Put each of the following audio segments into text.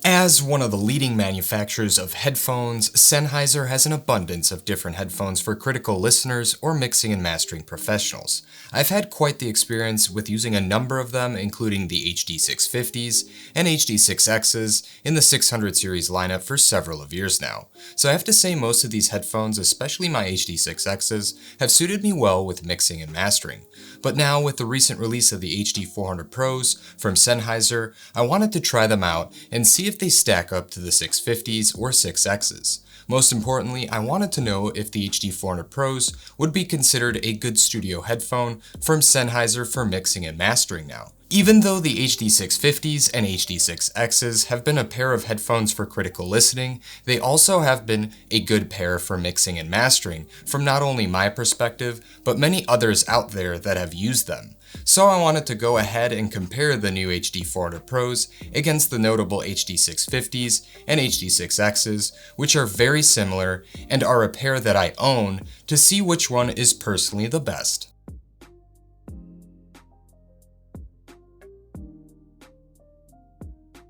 As one of the leading manufacturers of headphones, Sennheiser has an abundance of different headphones for critical listeners or mixing and mastering professionals. I've had quite the experience with using a number of them, including the HD650s and HD6Xs in the 600 series lineup for several of years now. So I have to say most of these headphones, especially my HD6Xs, have suited me well with mixing and mastering. But now with the recent release of the HD400 Pros from Sennheiser, I wanted to try them out and see if they stack up to the 650s or 6Xs. Most importantly, I wanted to know if the HD400 Pros would be considered a good studio headphone from Sennheiser for mixing and mastering now. Even though the HD650s and HD6Xs have been a pair of headphones for critical listening, they also have been a good pair for mixing and mastering from not only my perspective, but many others out there that have used them. So I wanted to go ahead and compare the new HD400 Pros against the notable HD650s and HD6Xs, which are very similar and are a pair that I own, to see which one is personally the best.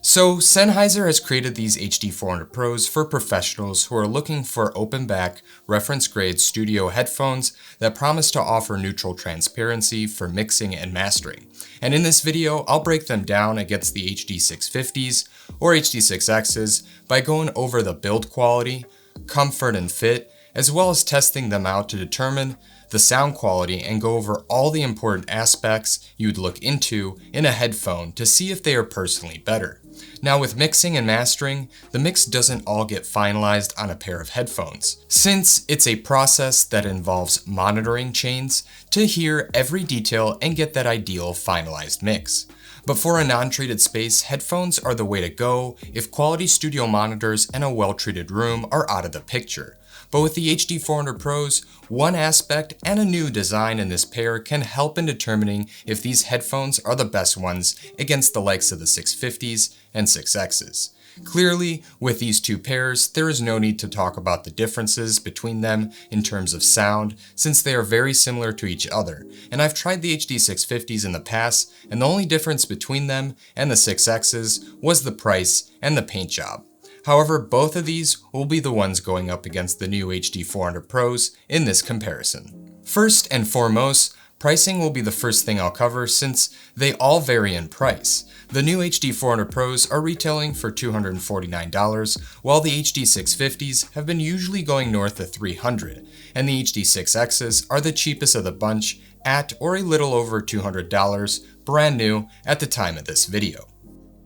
So Sennheiser has created these HD400 Pros for professionals who are looking for open back, reference grade studio headphones that promise to offer neutral transparency for mixing and mastering. And in this video, I'll break them down against the HD650s or HD6Xs by going over the build quality, comfort and fit, as well as testing them out to determine the sound quality and go over all the important aspects you'd look into in a headphone to see if they are personally better. Now with mixing and mastering, the mix doesn't all get finalized on a pair of headphones, since it's a process that involves monitoring chains to hear every detail and get that ideal finalized mix. But for a non-treated space, headphones are the way to go if quality studio monitors and a well-treated room are out of the picture. But with the HD400 Pros, one aspect and a new design in this pair can help in determining if these headphones are the best ones against the likes of the 650s and 6Xs. Clearly, with these two pairs, there is no need to talk about the differences between them in terms of sound, since they are very similar to each other. And I've tried the HD650s in the past, and the only difference between them and the 6Xs was the price and the paint job. However, both of these will be the ones going up against the new HD400 Pros in this comparison. First and foremost, pricing will be the first thing I'll cover since they all vary in price. The new HD400 Pros are retailing for $249, while the HD650s have been usually going north of $300, and the HD6Xs are the cheapest of the bunch at or a little over $200, brand new at the time of this video.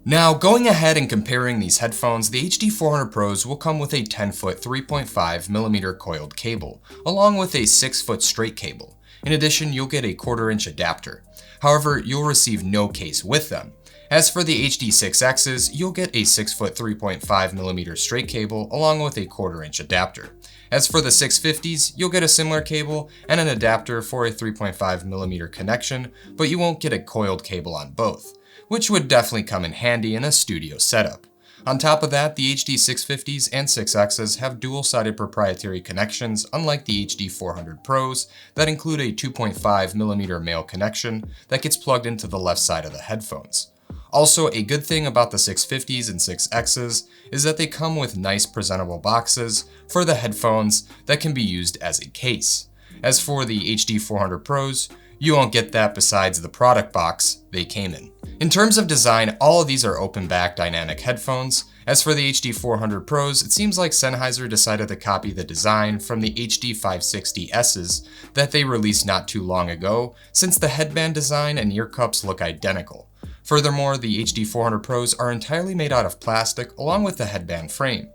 Now, going ahead and comparing these headphones, the HD400 Pros will come with a 10-foot 3.5mm coiled cable, along with a 6-foot straight cable. In addition, you'll get a 1/4-inch adapter. However, you'll receive no case with them. As for the HD6Xs, you'll get a 6-foot 3.5mm straight cable along with a 1/4-inch adapter. As for the 650s, you'll get a similar cable and an adapter for a 3.5mm connection, but you won't get a coiled cable on both, which would definitely come in handy in a studio setup. On top of that, the HD650s and 6Xs have dual-sided proprietary connections, unlike the HD400 Pros that include a 2.5mm male connection that gets plugged into the left side of the headphones. Also, a good thing about the 650s and 6Xs is that they come with nice presentable boxes for the headphones that can be used as a case. As for the HD400 Pros, you won't get that besides the product box they came in. In terms of design, all of these are open back dynamic headphones. As for the HD400 Pros, it seems like Sennheiser decided to copy the design from the HD560Ss that they released not too long ago, since the headband design and ear cups look identical. Furthermore, the HD400 Pros are entirely made out of plastic along with the headband frame.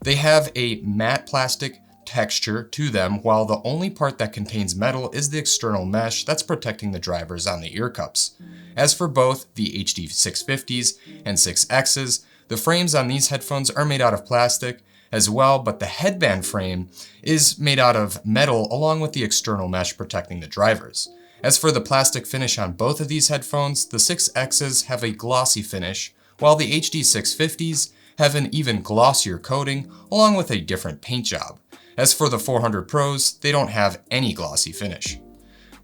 They have a matte plastic texture to them, while the only part that contains metal is the external mesh that's protecting the drivers on the ear cups. As for both the HD650s and 6Xs, the frames on these headphones are made out of plastic as well, but the headband frame is made out of metal along with the external mesh protecting the drivers. As for the plastic finish on both of these headphones, the 6Xs have a glossy finish, while the HD650s have an even glossier coating along with a different paint job. As for the 400 Pros, they don't have any glossy finish.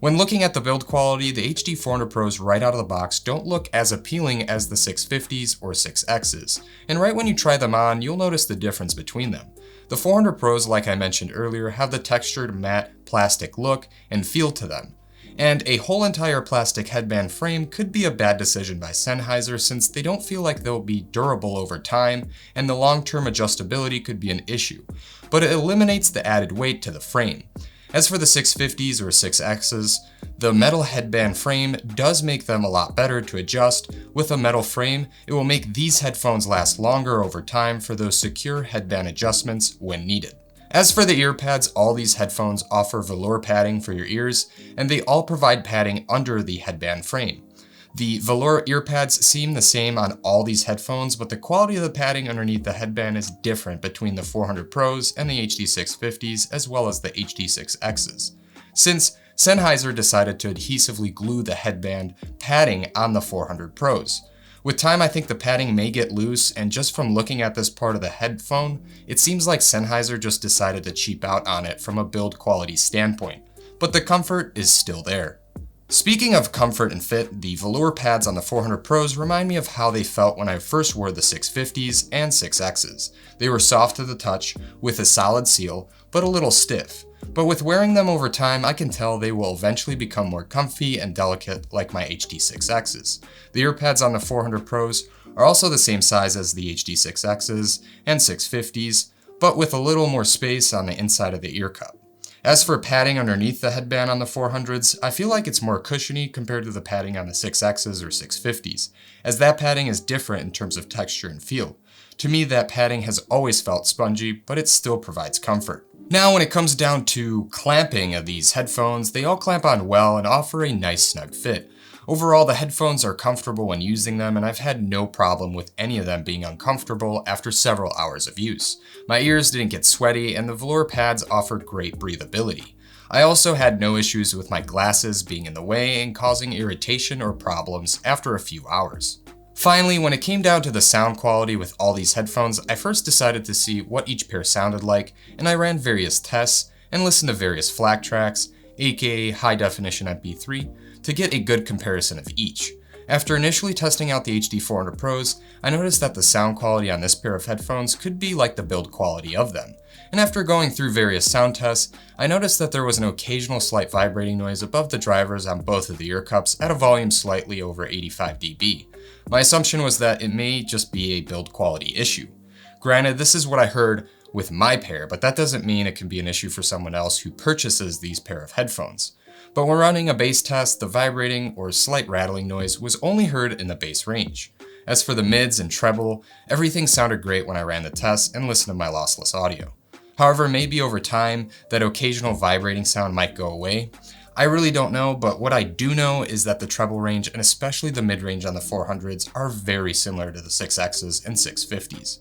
When looking at the build quality, the HD400 Pros right out of the box don't look as appealing as the 650s or 6Xs, and right when you try them on, you'll notice the difference between them. The 400 Pros, like I mentioned earlier, have the textured matte plastic look and feel to them. And a whole entire plastic headband frame could be a bad decision by Sennheiser since they don't feel like they'll be durable over time, and the long-term adjustability could be an issue, but it eliminates the added weight to the frame. As for the 650s or 6Xs, the metal headband frame does make them a lot better to adjust. With a metal frame, it will make these headphones last longer over time for those secure headband adjustments when needed. As for the ear pads, all these headphones offer velour padding for your ears, and they all provide padding under the headband frame. The velour ear pads seem the same on all these headphones, but the quality of the padding underneath the headband is different between the 400 Pros and the HD650s as well as the HD6Xs. Since Sennheiser decided to adhesively glue the headband padding on the 400 Pros. With time, I think the padding may get loose, and just from looking at this part of the headphone, it seems like Sennheiser just decided to cheap out on it from a build quality standpoint, but the comfort is still there. Speaking of comfort and fit, the velour pads on the 400 Pros remind me of how they felt when I first wore the 650s and 6Xs. They were soft to the touch, with a solid seal, but a little stiff. But with wearing them over time, I can tell they will eventually become more comfy and delicate like my HD6Xs. The ear pads on the 400 Pros are also the same size as the HD6Xs and 650s, but with a little more space on the inside of the ear cup. As for padding underneath the headband on the 400s, I feel like it's more cushiony compared to the padding on the 6Xs or 650s, as that padding is different in terms of texture and feel. To me, that padding has always felt spongy, but it still provides comfort. Now, when it comes down to clamping of these headphones, they all clamp on well and offer a nice snug fit. Overall, the headphones are comfortable when using them, and I've had no problem with any of them being uncomfortable after several hours of use. My ears didn't get sweaty, and the velour pads offered great breathability. I also had no issues with my glasses being in the way and causing irritation or problems after a few hours. Finally, when it came down to the sound quality with all these headphones, I first decided to see what each pair sounded like, and I ran various tests and listened to various FLAC tracks, aka high definition MP3, to get a good comparison of each. After initially testing out the HD400 Pros, I noticed that the sound quality on this pair of headphones could be like the build quality of them. And after going through various sound tests, I noticed that there was an occasional slight vibrating noise above the drivers on both of the ear cups at a volume slightly over 85 dB. My assumption was that it may just be a build quality issue. Granted, this is what I heard with my pair, but that doesn't mean it can be an issue for someone else who purchases these pair of headphones. But when running a bass test, the vibrating or slight rattling noise was only heard in the bass range. As for the mids and treble, everything sounded great when I ran the test and listened to my lossless audio. However, maybe over time, that occasional vibrating sound might go away. I really don't know, but what I do know is that the treble range and especially the mid-range on the 400s are very similar to the 6Xs and 650s.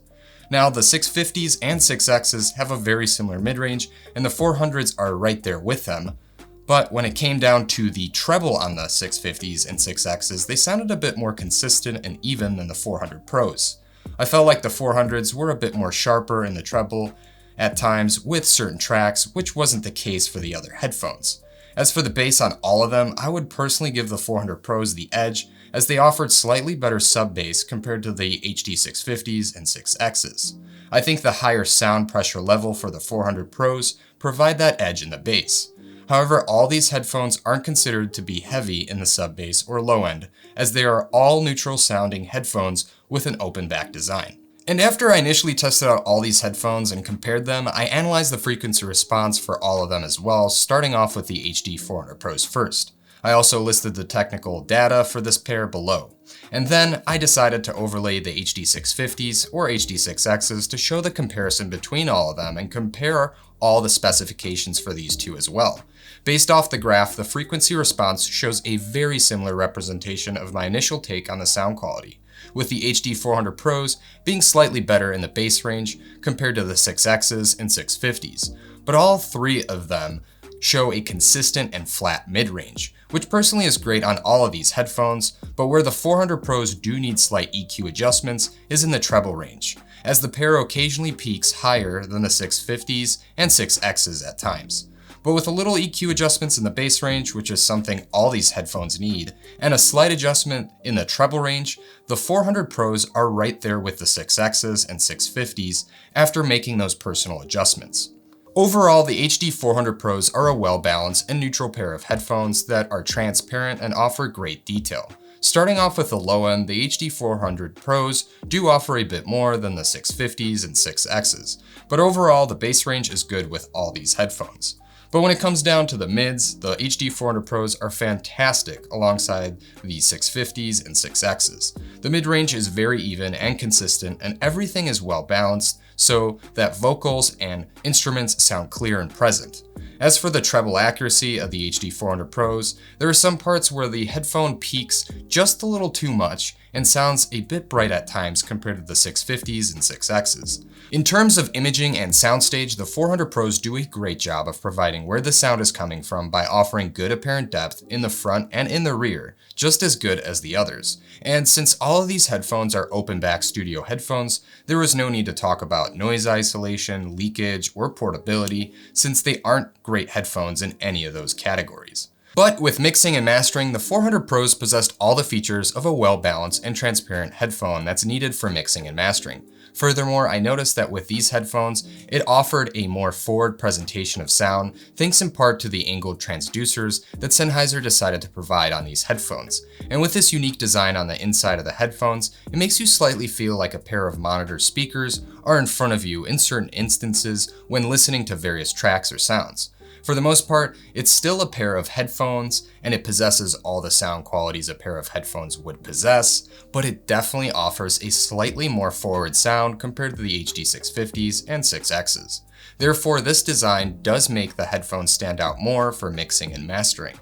Now, the 650s and 6Xs have a very similar mid-range, and the 400s are right there with them. But when it came down to the treble on the 650s and 6Xs, they sounded a bit more consistent and even than the 400 Pros. I felt like the 400s were a bit more sharper in the treble at times with certain tracks, which wasn't the case for the other headphones. As for the bass on all of them, I would personally give the 400 Pros the edge, as they offered slightly better sub-bass compared to the HD650s and 6Xs. I think the higher sound pressure level for the 400 Pros provide that edge in the bass. However, all these headphones aren't considered to be heavy in the sub-bass or low end, as they are all neutral sounding headphones with an open back design. And after I initially tested out all these headphones and compared them, I analyzed the frequency response for all of them as well, starting off with the HD400 Pros first. I also listed the technical data for this pair below. And then I decided to overlay the HD650s or HD6Xs to show the comparison between all of them and compare all the specifications for these two as well. Based off the graph, the frequency response shows a very similar representation of my initial take on the sound quality, with the HD400 Pros being slightly better in the bass range compared to the 6Xs and 650s, but all three of them show a consistent and flat mid-range, which personally is great on all of these headphones, but where the 400 Pros do need slight EQ adjustments is in the treble range, as the pair occasionally peaks higher than the 650s and 6Xs at times. But with a little EQ adjustments in the bass range, which is something all these headphones need, and a slight adjustment in the treble range, the 400 Pros are right there with the 6Xs and 650s after making those personal adjustments. Overall, the HD400 Pros are a well-balanced and neutral pair of headphones that are transparent and offer great detail. Starting off with the low end, the HD400 Pros do offer a bit more than the 650s and 6Xs, but overall the bass range is good with all these headphones. But when it comes down to the mids, the HD400 Pros are fantastic alongside the 650s and 6Xs. The mid-range is very even and consistent, and everything is well balanced so that vocals and instruments sound clear and present. As for the treble accuracy of the HD400 Pros, there are some parts where the headphone peaks just a little too much and sounds a bit bright at times compared to the 650s and 6Xs. In terms of imaging and soundstage, the 400 Pros do a great job of providing where the sound is coming from by offering good apparent depth in the front and in the rear, just as good as the others. And since all of these headphones are open back studio headphones, there was no need to talk about noise isolation, leakage, or portability, since they aren't great headphones in any of those categories. But with mixing and mastering, the 400 Pros possessed all the features of a well-balanced and transparent headphone that's needed for mixing and mastering. Furthermore, I noticed that with these headphones, it offered a more forward presentation of sound, thanks in part to the angled transducers that Sennheiser decided to provide on these headphones. And with this unique design on the inside of the headphones, it makes you slightly feel like a pair of monitor speakers are in front of you in certain instances when listening to various tracks or sounds. For the most part, it's still a pair of headphones, and it possesses all the sound qualities a pair of headphones would possess, but it definitely offers a slightly more forward sound compared to the HD650s and 6Xs. Therefore, this design does make the headphones stand out more for mixing and mastering.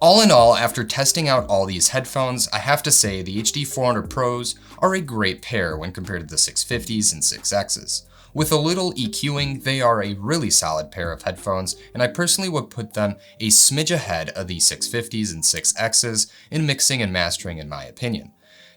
All in all, after testing out all these headphones, I have to say the HD400 Pros are a great pair when compared to the 650s and 6Xs. With a little EQing, they are a really solid pair of headphones, and I personally would put them a smidge ahead of the 650s and 6Xs in mixing and mastering in my opinion.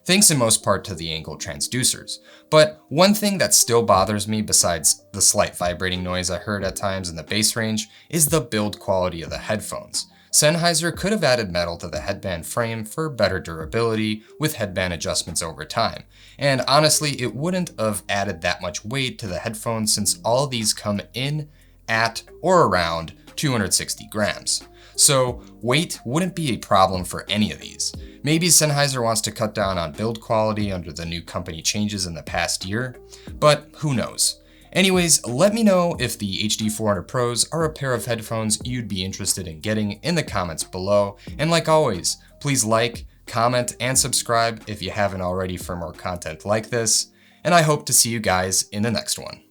Thanks in most part to the angled transducers. But one thing that still bothers me besides the slight vibrating noise I heard at times in the bass range is the build quality of the headphones. Sennheiser could have added metal to the headband frame for better durability with headband adjustments over time. And honestly, it wouldn't have added that much weight to the headphones since all of these come in at or around 260 grams. So weight wouldn't be a problem for any of these. Maybe Sennheiser wants to cut down on build quality under the new company changes in the past year, but who knows. Anyways, let me know if the HD400 Pros are a pair of headphones you'd be interested in getting in the comments below. And like always, please like, comment, and subscribe if you haven't already for more content like this. And I hope to see you guys in the next one.